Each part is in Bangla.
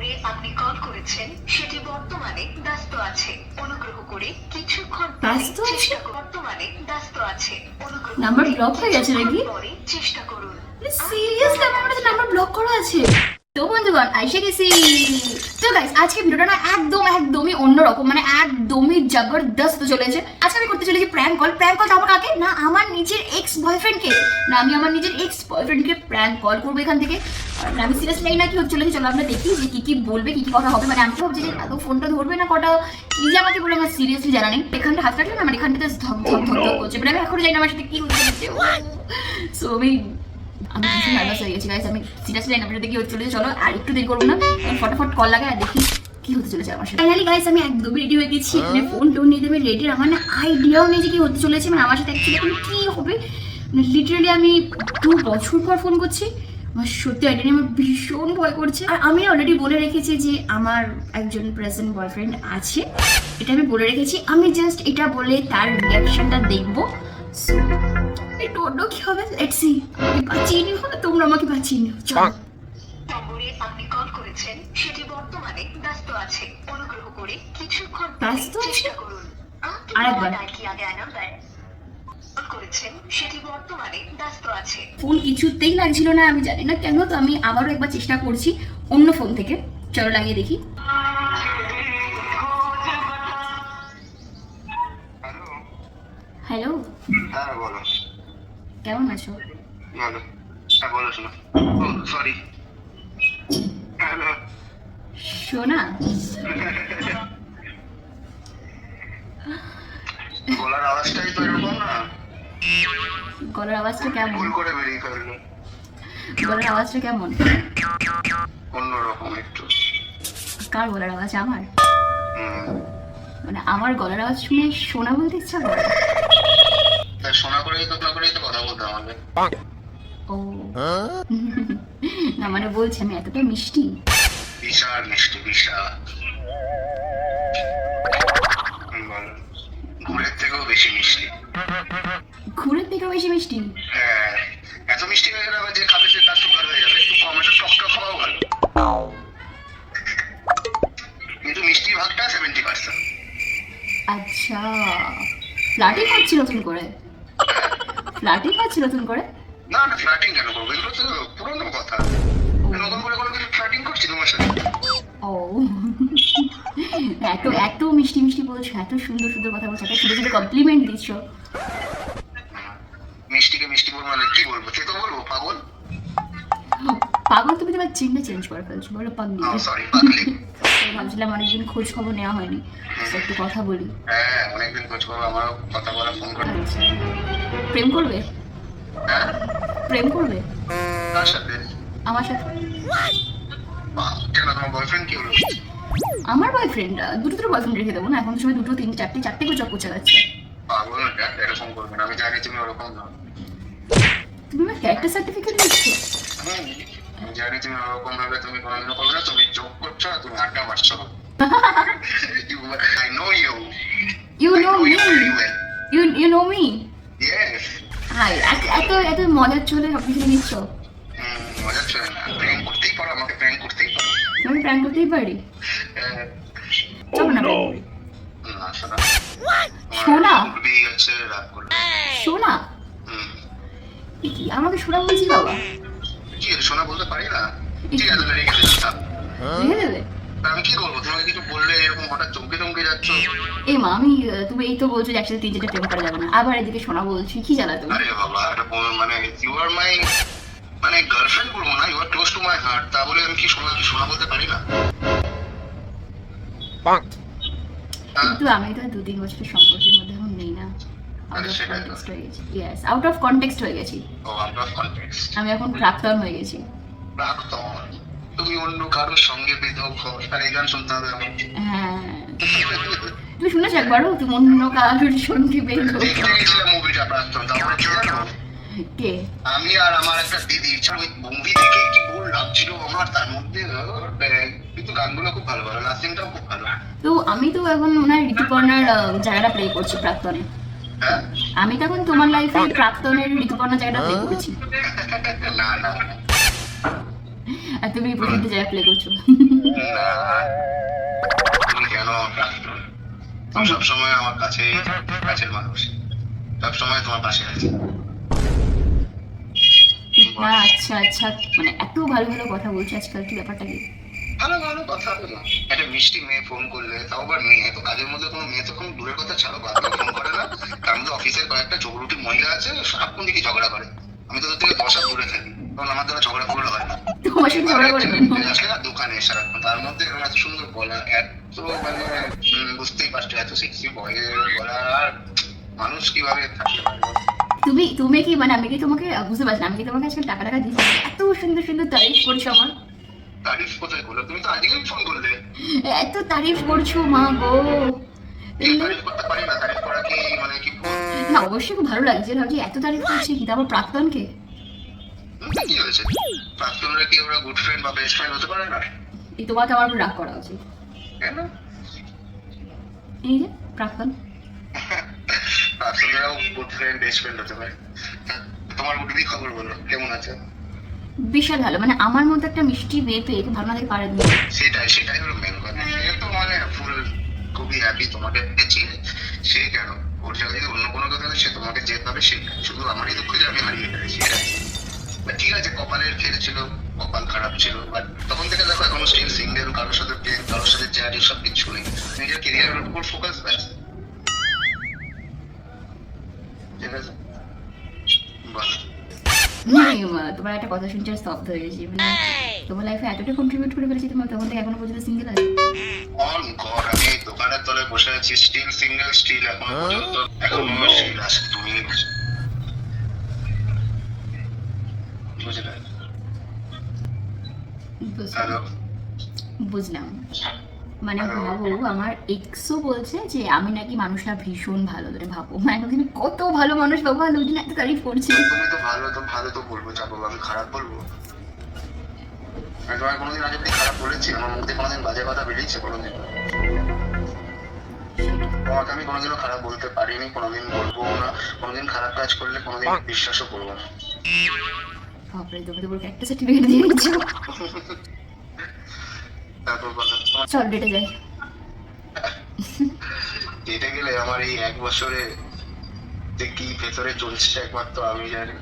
নম্বরে আপনি কল করেছেন সেটি বর্তমানে ব্যস্ত আছে। অনুগ্রহ করে কিছুক্ষণ পরে ব্যস্ত আছে? চেষ্টা করুন। বর্তমানে ব্যস্ত আছে। অনুগ্রহ নাম্বার করে ব্লক হয়ে গেছে নাকি? কিছুক্ষণ পরে চেষ্টা করুন। সিরিয়াসলি আমার মনে হচ্ছে নাম্বার ব্লক করা আছে। তো বন্ধুগণ আইসা গেছি। তো গাইস আজকে ভিডিওটা না একদমই অন্যরকম, মানে একদমই জবরদস্ত চলেছে। আজকে আমি করতে চলেছি প্র্যাঙ্ক কল। প্র্যাঙ্ক কল আমার কাকে? না আমার নিজের এক্স বয়ফ্রেন্ডকে। না আমি আমার নিজের এক্স বয়ফ্রেন্ডকে প্র্যাঙ্ক কল করবো এখান থেকে। আর আমি সিরিয়াসলি না কি হচ্ছে চলেছে, চলো আমরা দেখি যে কি কি বলবে, কি কি কথা হবে। মানে আমি তো ভাবছি যে আদৌ ফোনটা ধরবে না কটা, কি যে আমাকে বলে আমার সিরিয়াসলি জানা নেই। এখানটা হাত কাটলে না আমার এখানটাতে ধক ধক ধক ধক করছে, মানে আমি এখনো জানি না আমার সাথে কি হতে চলেছে। সো আমি ভীষণ নার্ভাস হয়ে গেছি গাইস। আমি সিরিয়াসলি জানি না ভিডিওতে কি হতে চলেছে। চলো আর একটু দেরি করবো না, আমি ফটাফট কল লাগাই আর দেখি কি হতে চলেছে আমার সাথে। ফাইনালি গাইস আমি একদমই রেডি হয়ে গেছি। এখানে ফোন টোন নিয়ে দেবে রেডি। আমার না আইডিয়াও নেই যে কি হতে চলেছে, মানে আমার সাথে অ্যাকচুয়ালি এখন কি হবে। লিটারালি আমি 2 বছর পর ফোন করছি। আমার সত্যি আইডিয়া নেই, আমার ভীষণ ভয় করছে। আর আমি অলরেডি বলে রেখেছি যে আমার একজন প্রেজেন্ট বয়ফ্রেন্ড আছে, এটা আমি বলে রেখেছি। আমি জাস্ট এটা বলে তার রিয়াকশনটা দেখবো। সো I don't know কি হবে, লেটস সি। আমি বাঁচিয়ে নিও, তোমরা আমাকে বাঁচিয়ে নিও। চলো। নম্বরে আপনি কল করেছেন সেটি বর্তমানে ব্যস্ত আছে। অনুগ্রহ করে কিছুক্ষণ পরে ব্যস্ত আছে? চেষ্টা করুন। আপনি আরেকবার। ডায়াল কিয়া গয়া নাম্বার কল করেছেন সেটি বর্তমানে ব্যস্ত আছে। ফোন কিছুতেই লাগছিল না, আমি জানি না কেন। তো আমি আবারও একবার চেষ্টা করছি অন্য ফোন থেকে। চলো লাগিয়ে দেখি। হ্যালো, হ্যাঁ বলো। কেমন আছো? ভালো। হ্যাঁ বলো শোনো। ও সরি। হ্যালো। শোনা, গলার আওয়াজটাই তো এরকম না, গলার আওয়াজটা কেমন? ভুল করে বেরিয়ে ফেললো। গলার আওয়াজটা কেমন? অন্যরকম একটু। কার গলার আওয়াজ? আমার? হুম। মানে আমার গলার আওয়াজ শুনে শোনা বলতে ইচ্ছা করে? তা শোনা করেই তো কথা বলতে আমাকে। ও না, মানে বলছি আমি এতটা মিষ্টি? বিশাল মিষ্টি, বিশাল। বলো। ঘুরের থেকেও বেশি মিষ্টি। ঘুরের থেকেও বেশি মিষ্টি? হ্যাঁ, এত মিষ্টি হয়ে গেলে আবার যে খাবে সে তার সুগার হয়ে যাবে। একটু কম, একটু টকটক খাওয়াও ভালো। কিন্তু মিষ্টির ভাগটা 70%। আচ্ছা, ফ্লার্টিং করছি নতুন করে? ফ্লার্টিং করছি নতুন করে? না না, ফ্লার্টিং কেন করবো? এগুলো তো পুরোনো কথা। নতুন করে কোনো কিছু ফ্লার্টিং করছি তোমার সাথে? ও এত এত মিষ্টি মিষ্টি বলছো, এত সুন্দর সুন্দর কথা বলছো, এত সুন্দর সুন্দর কমপ্লিমেন্ট দিচ্ছ। মিষ্টিকে মিষ্টি বলবো মানে কি বলবো? সে তো বলবো পাগল। পাগল? তুমি তোমার চিহ্ন চেঞ্জ করে ফেলছো, বলো পাগলি। সরি, পাগলি। ভাবছিলাম অনেকদিন খোঁজ খবর নেওয়া হয়নি, তো একটু কথা বলি। হ্যাঁ, অনেকদিন খোঁজ খবর, আমারও কথা বলা, ফোন করে। আচ্ছা, প্রেম করবে? হ্যাঁ, প্রেম করবে তার সাথে? আমার সাথে? কেন, তোমার বয়ফ্রেন্ড কি হলো? আমার বয়ফ্রেন্ড? দুটো বয়ফ্রেন্ড রেখে দেবো না? এখন সময় দুটো, তিনটে, চারটে, চারটে করে চক্কর চালাচ্ছে। পাগল না, এরকম করবে না। আমি জানি তুমি ওরকম না। তুমি আমার ক্যারেক্টার সার্টিফিকেট দিচ্ছ? আমি জানি তুমি ওরকম ভাবে তুমি কোনোদিনও করবে না। তুমি যোগ করছো না, তুমি আড্ডা মারছো। I know you. You I know know you me. very well. You know me. Yes. Hi, এত এত মজার চলে সব কিছু নিচ্ছ। মজা চলে না, প্র্যাঙ্ক করতেই পারো, আমাকে প্র্যাঙ্ক করতেই পারো। আমি প্র্যাঙ্ক করতেই পারি? হ্যাঁ। চলো না prank করি। না শোনা। শোনা? খুবই হচ্ছে রাগ করবে। শোনা? হুম। এ কি আমাকে শোনা বলছি বাবা? কি শোনা বলতে পারি না? ঠিক আছে, রেখে দিলাম। রেখে দেবে? তা আমি কি করবো? তোমাকে কিছু বললে এরকম হঠাৎ চমকে চমকে যাচ্ছ। এ মা, আমি তুমি এই তো বলছো যে একসাথে 3-4টা প্রেম করা যাবে না, আবার এদিকে শোনা বলছি, কি জ্বালা তুমি। আরে বাবা, এটা মানে ইউ আর মাই, মানে গার্লফ্রেন্ড বলবো না, you are close to my heart. তা বলে আমি কি শোনা বলতে পারি না? কিন্তু আমি তো 2-3 বছরের সম্পর্কের মধ্যে এখন নেই না। আউট আরে অফ সেটাই তো। কনটেক্সট হয়ে গেছি। ইয়েস, আউট অফ কনটেক্সট হয়ে গেছি। ও, আউট অফ কনটেক্সট। আমি এখন প্রাক্তন হয়ে গেছি। প্রাক্তন? তুমি অন্য কারোর সঙ্গে বিধব হও, তার এই গান শুনতে হবে আমার। হ্যাঁ, তুমি শুনেছো একবারও? তুমি অন্য কারোর সঙ্গে বের দেখতে গেছিলাম মুভিটা প্রাক্তন, তারপরে কি জানো? কে? আমি আর আমার একটা দিদি, ওই মুভি দেখে কি ভুল লাগছিল আমার, তার মধ্যে কিন্তু গানগুলো খুব ভালো ভালো, নাচিংটাও খুব ভালো। তো আমি তো এখন ওনার ঋতুপর্ণার জায়গাটা প্লে করছি প্রাক্তনে। হ্যাঁ? আমি তো এখন তোমার লাইফে প্রাক্তনের ঋতুপর্ণার জায়গাটা প্লে করছি। না না, আর তুমি প্রতিটি জায়গায় প্লে করছো। না, তুমি কেন প্রাক্তন? তুমি সবসময় আমার কাছের মানুষ, সবসময় তোমার পাশে আছে। না আচ্ছা আচ্ছা, মানে এত ভালো ভালো কথা বলছো আজকাল, কি ব্যাপারটা কি? ভালো ভালো কথা বলো। একটা মিষ্টি মেয়ে ফোন করলে, তাও আবার মেয়ে, তো কাজের মধ্যে কোনো মেয়ে তো কোনো দূরের কথা ছাড়ো, বাবা ফোন করে না। তার মধ্যে অফিসের কয়েকটা চৌরুটি মহিলা আছে, সারাক্ষণ দিকে ঝগড়া করে। আমি তোদের থেকে 10 হাত দূরে থাকি, কারণ আমার দ্বারা ঝগড়া করে হয় না। তোমার সাথে ঝগড়া করে কেন? আসলে না দোকানে সারাক্ষণ, তার মধ্যে এরকম এত সুন্দর গলা, এত মানে বুঝতেই পারছো, এত সেক্সি বয়ের গলা, আর মানুষ কিভাবে থাকে বলো? তুমি কি মানে আমি কি তোমাকে বুঝতে পারছি না, আমি কি তোমাকে আজকাল টাকা টাকা দিচ্ছি? এত সুন্দর সুন্দর তারিফ করছো আমার, তারিফ কোথায় করলো? তুমি তো আজকেই ফোন করলে। এত তারিফ করছো মা গো। তারিফ করতে পারি না, তারিফ করা কি মানে কি না অবশ্যই খুব ভালো লাগছে, ভাবছি এত তারিফ করছে কি তারপর প্রাক্তনকে। কি হয়েছে? প্রাক্তনরা কি ওরা গুড ফ্রেন্ড বা বেস্ট ফ্রেন্ড হতে পারে না? এই তোমাকে আমার উপর রাগ করা উচিত। কেন? এই যে প্রাক্তন, প্রাক্তনরাও গুড ফ্রেন্ড বেস্ট ফ্রেন্ড হতে পারে। তোমার উঠবি খবর বলো, কেমন আছে? বিশাল ভালো, মানে আমার মতো একটা মিষ্টি মেয়ে পেয়ে ভাবনা থেকে পারে তুমি। সেটাই হলো মেন কথা। সে তো মানে ফুল খুবই হ্যাপি তোমাকে পেয়েছি। সে কেন, ওর জায়গায় যদি অন্য কোনো কথা হলে সে তোমাকে যে পাবে সে, শুধু আমারই দুঃখ যে আমি হারিয়ে ফেলেছি, এটাই। ঠিক আছে, কপালের ফের ছিল, কপাল খারাপ ছিল, বাট তখন থেকে দেখো এখনো স্টিল সিঙ্গেল, কারোর সাথে প্রেম, কারোর সাথে চ্যাট, এসব কিছু নেই। নিজের কেরিয়ারের উপর ফোকাস, ব্যাস। ঠিক আছে, বলো। তোমার একটা কথা শুনছি আর স্তব্ধ হয়ে গেছি, মানে তোমার লাইফে এতটা কন্ট্রিবিউট করে ফেলেছি তোমার, তখন থেকে এখনো পর্যন্ত সিঙ্গেল আছে। অন গড, আমি এই দোকানের তলায় বসে আছি, স্টিল সিঙ্গেল, স্টিল এখনো পর্যন্ত, এখনো স্টিল আছে, তুমি বুঝলে? হ্যালো, বুঝলাম, মানে ভাবো আমার এক্সও বলছে যে আমি নাকি মানুষটা ভীষণ ভালো, ধরে ভাবো মানে তুমি কত ভালো মানুষ বাবা, লোকজন এত তারিফ করছে। তুমি তো ভালো তো বলবো, যাবো আমি খারাপ বলবো? আমি তোমায় কোনোদিন আগে থেকে খারাপ বলেছি? আমার মুখ দিয়ে কোনোদিন বাজে কথা বেরিয়েছে কোনোদিন? তোমাকে আমি কোনোদিনও খারাপ বলতে পারিনি, কোনোদিন বলবো না। কোনোদিন খারাপ কাজ করলে কোনোদিন বিশ্বাসও করবো না। বাপরে, তুমি তো পুরো একটা সার্টিফিকেট দিয়ে দিচ্ছ। তারপর কথা, চল ডেটে যাই। যেতে গেলে আমার এই 1 বছরে যে কি ভেতরে চলছে একমাত্র আমি জানি।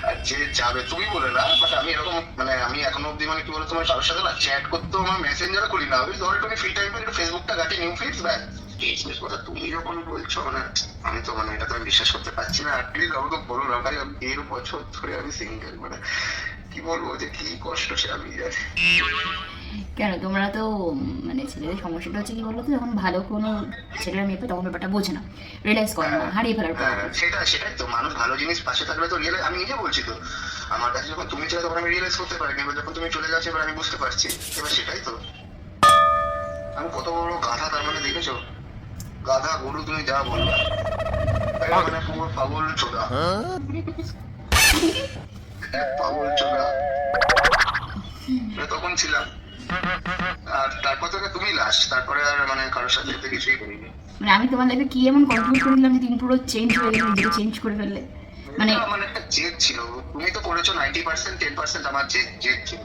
আর যে যাবে, তুমি বলে না, বাট আমি এরকম মানে আমি এখনো অব্দি মানে কি বলো, তোমার কারোর সাথে না চ্যাট করতেও আমার মেসেঞ্জারও করি না। আমি ধরো তুমি ফ্রি টাইমে একটু ফেসবুকটা ঘাটি, নিউ ফিডস ব্যাক। এই কথা তুমি যখন বলছো, মানে আমি তো মানে এটা তো আমি বিশ্বাস করতে পারছি না। প্লিজ আমাকে বলো না ভাই, 1.5 বছর ধরে আমি সিঙ্গেল, মানে কি বলবো যে কি কষ্ট সে আমি জানি। কেন তোমরা তো মানে ছেলেদের সমস্যাটা হচ্ছে কি বলতো, যখন ভালো কোনো ছেলেরা মেয়ে পেয়ে তখন ব্যাপারটা বোঝে না, রিয়েলাইজ করে না, হারিয়ে ফেলার পর। সেটাই তো, মানুষ ভালো জিনিস পাশে থাকলে তো রিয়েলাইজ, আমি নিজে বলছি তো, আমার কাছে যখন তুমি ছিলে তখন আমি রিয়েলাইজ করতে পারিনি, এবার যখন তুমি চলে গেছো এবার আমি বুঝতে পারছি। এবার সেটাই তো, আমি কত বড় গাধা তার মানে দেখেছো? গাধা গরু তুমি যা বলবে, মানে পুরো পাগল চোদা, পাগল চোদা তখন ছিলাম। আর তারপর থেকে তুমি লাস্ট, তারপরে আর মানে কারোর সাথে এতে কিছুই করিনি। মানে আমি তোমার লাইফে কি এমন কন্ট্রিবিউট করে দিলাম যে তুমি পুরো চেঞ্জ হয়ে গেলে, নিজেকে চেঞ্জ করে ফেললে? মানে মানে একটা জেদ ছিল, তুমি তো করেছো 90%, 10% আমার জেদ ছিল।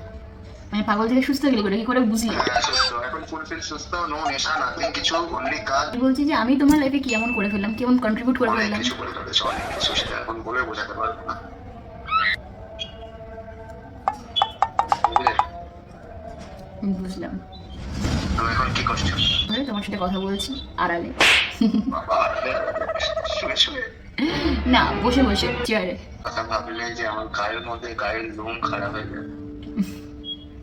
মানে পাগল থেকে সুস্থ গেলে কি করে বুঝলি? সুস্থ, এখন ফুলফিল সুস্থ, নো নেশা, নাথিং, কিছু অনলি কাজ। বলছি যে আমি তোমার লাইফে কি এমন করে ফেললাম, কেমন কন্ট্রিবিউট করে অনেক ফেললাম? কিছু করে ফেলেছো, অনেক কিছু, সেটা এখন বলে বোঝাতে পারবো না। বুঝলে? বুঝলাম। আমি এখন কি করছি? ধরে তোমার সাথে কথা বলছি আড়ালে, বাবা, শুয়ে শুয়ে না বসে বসে চেয়ারে। কথা ভাবলে যে আমার গায়ের মধ্যে গায়ের লোম খারাপ হয়ে যায়।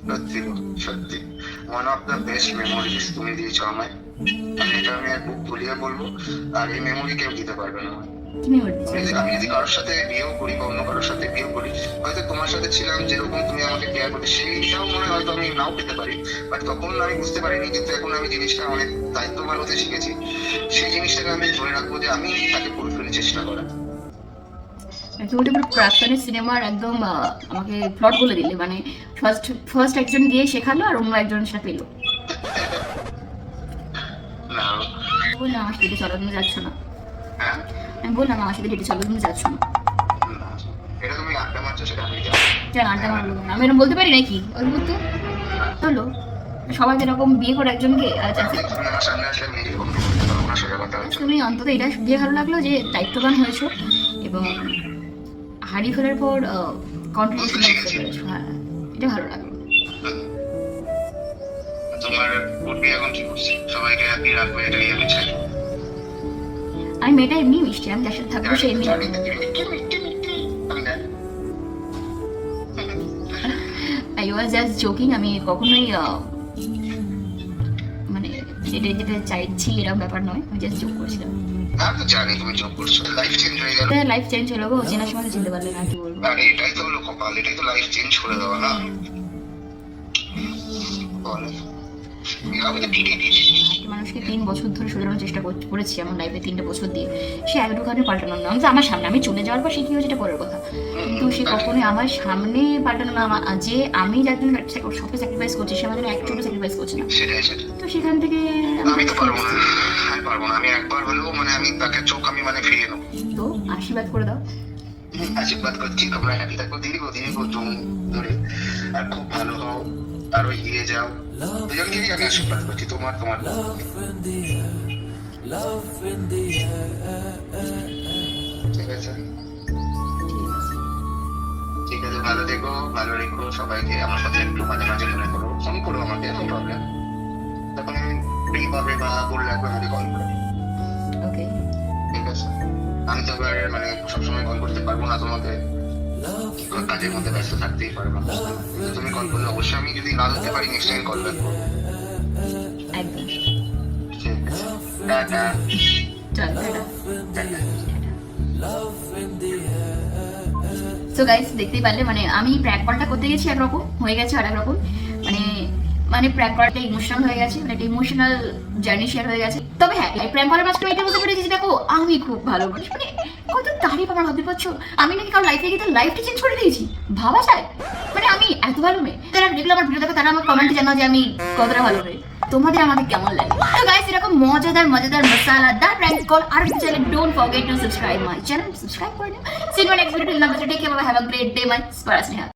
সত্যি গো, সত্যি one of the best memories তুমি দিয়েছো আমায়। আমি এটা আমি আর বুক ভুলিয়ে বলবো, আর এই মেমোরি কেউ দিতে পারবে না আমায়। তুমি বলছি আমি যদি কারোর সাথে বিয়েও করি বা অন্য কারোর সাথে বিয়েও করি, হয়তো তোমার সাথে ছিলাম যেরকম তুমি আমাকে কেয়ার করতে, সেইটাও মনে হয়তো আমি নাও পেতে পারি, বাট তখন আমি বুঝতে পারিনি। কিন্তু এখন আমি জিনিসটা অনেক দায়িত্ববান হতে শিখেছি, সেই জিনিসটাকে আমি ধরে রাখবো যে আমি তাকে ফুলফিলের চেষ্টা করা। তুমি তো পুরো প্রাক্তনের সিনেমার একদম আমাকে প্লট বলে দিলে, মানে ফার্স্ট একজন গিয়ে শেখালো আর অন্য একজন সেটা পেলো। না, বললাম আমার সাথে চলো, তুমি যাচ্ছ না। হ্যাঁ, আমি বললাম আমার সাথে ডেটে চলো, তুমি যাচ্ছ না। এটা তুমি আড্ডা মারছো, সেটা আমি জানি। জান আড্ডা মারবো না, আমি এরকম বলতে পারি নাকি? অদ্ভুত তো হলো, সবাই যেরকম বিয়ে করে একজনকে তুমি আমার সামনে আসলে আমি নিজেকে কন্ট্রোল করতে পারবো না, সোজা কথা হচ্ছে। তুমি অন্তত এটা দিয়ে ভালো লাগলো যে দায়িত্ববান হয়েছো এবং হারিয়ে ফেলার পর কন্ট্রিবিউশন করতে পেরেছো। হ্যাঁ, এটা ভালো লাগলো। তোমার উঠবি এখন কি করছে, সবাইকে হ্যাপি রাখবে, এটাই আমি চাই। আমি মেয়েটা এমনি মিষ্টি, আমি যার সাথে থাকবো সে এমনি জানি তো তুমি মিষ্টি মিষ্টি মিষ্টি, আমি জানি। I was just joking. আমি কখনোই মানে যেটা যেটা চাইছি এরকম ব্যাপার নয়, আমি জাস্ট জোক করছিলাম। আমি তো জানি তুমি জব করছো, লাইফ চেঞ্জ হয়ে গেল। লাইফ চেঞ্জ হলো গো, চেনার সময় চিনতে পারলে না, কি বলবো। আরে এটাই তো হলো কপাল, এটাই তো লাইফ চেঞ্জ করে দেওয়া না, বলে আমি তো ঠিকই দিয়েছি। একটা মানুষকে 3 বছর ধরে শুধরানোর চেষ্টা করেছি আমার লাইফে, 3টে বছর দিয়ে, সে একটুখানি পাল্টানো না। আমি তো আমার সামনে, আমি চলে যাওয়ার পর সে কি হয়েছে এটা পরের কথা, কিন্তু সে কখনোই আমার সামনে পাল্টানো না। যে আমি যার জন্য সবকে স্যাক্রিফাইস করছি, সে আমার জন্য এক ছোটো স্যাক্রিফাইস করছে না। সেটাই সেটাই, তো সেখান থেকে আমি তো পারবো না, আমি পারবো না। আমি একবার হলেও মানে আমি তাকে চোখ আমি মানে ফিরিয়ে নেবো। তো আশীর্বাদ করে দাও। আশীর্বাদ করছি তোমরা হ্যাপি থাকো, ধীরে জম ধরে, আর খুব ভালো হও, আরো এগিয়ে যাও। দুজনকেই আমি আশীর্বাদ করছি, তোমার তোমার ঠিক আছে। ঠিক আছে, ভালো থেকো, ভালো রেখো সবাইকে। আমার সাথে একটু মাঝে মাঝে মনে করো, ফোন করো আমাকে, নো প্রবলেম। তখন ফ্রি পাবে বা বললে একবার আমাকে কল করো, ওকে, ঠিক আছে। আমি তো এবার মানে সবসময় কল করতে পারবো না তোমাকে, কাজের মধ্যে ব্যস্ত থাকতেই পারবো, কিন্তু তুমি কল করলে অবশ্যই আমি যদি না ধরতে পারি নেক্সট টাইম কল ব্যাক করবো। একদম। ঠিক আছে, টাটা। চল টাটা। টাটা। সো গাইস, দেখতেই পারলে মানে আমি প্র্যাঙ্ক কলটা করতে গেছি একরকম, হয়ে গেছে আর একরকম। মানে মানে প্র্যাঙ্ক কলটা ইমোশনাল হয়ে গেছে, মানে একটা ইমোশনাল জার্নি শেয়ার হয়ে গেছে। তবে হ্যাঁ, এই প্র্যাঙ্ক কলের মাঝখানে এটা বলতে পেরেছি যে দেখো আমি খুব ভালো মানুষ, মানে কত তারিফ আমার ভাবতে পারছো। আমি নাকি কারো লাইফে গিয়ে তার লাইফটা চেঞ্জ করে দিয়েছি, ভাবা যায়? মানে আমি এত ভালো মেয়ে। যারা যেগুলো আমার ভিডিও দেখো তারা আমার কমেন্টে জানাও যে আমি কতটা ভালো মেয়ে, তোমাদের আমাদের কেমন লাগে। তো গাইস, এরকম মজাদার মজাদার মশলাদার প্র্যাঙ্ক কল আর কিছু চাইলে don't forget to subscribe my channel, subscribe করে নিও। See you next video, till then take care, have a great day my স্পারাস নেহা।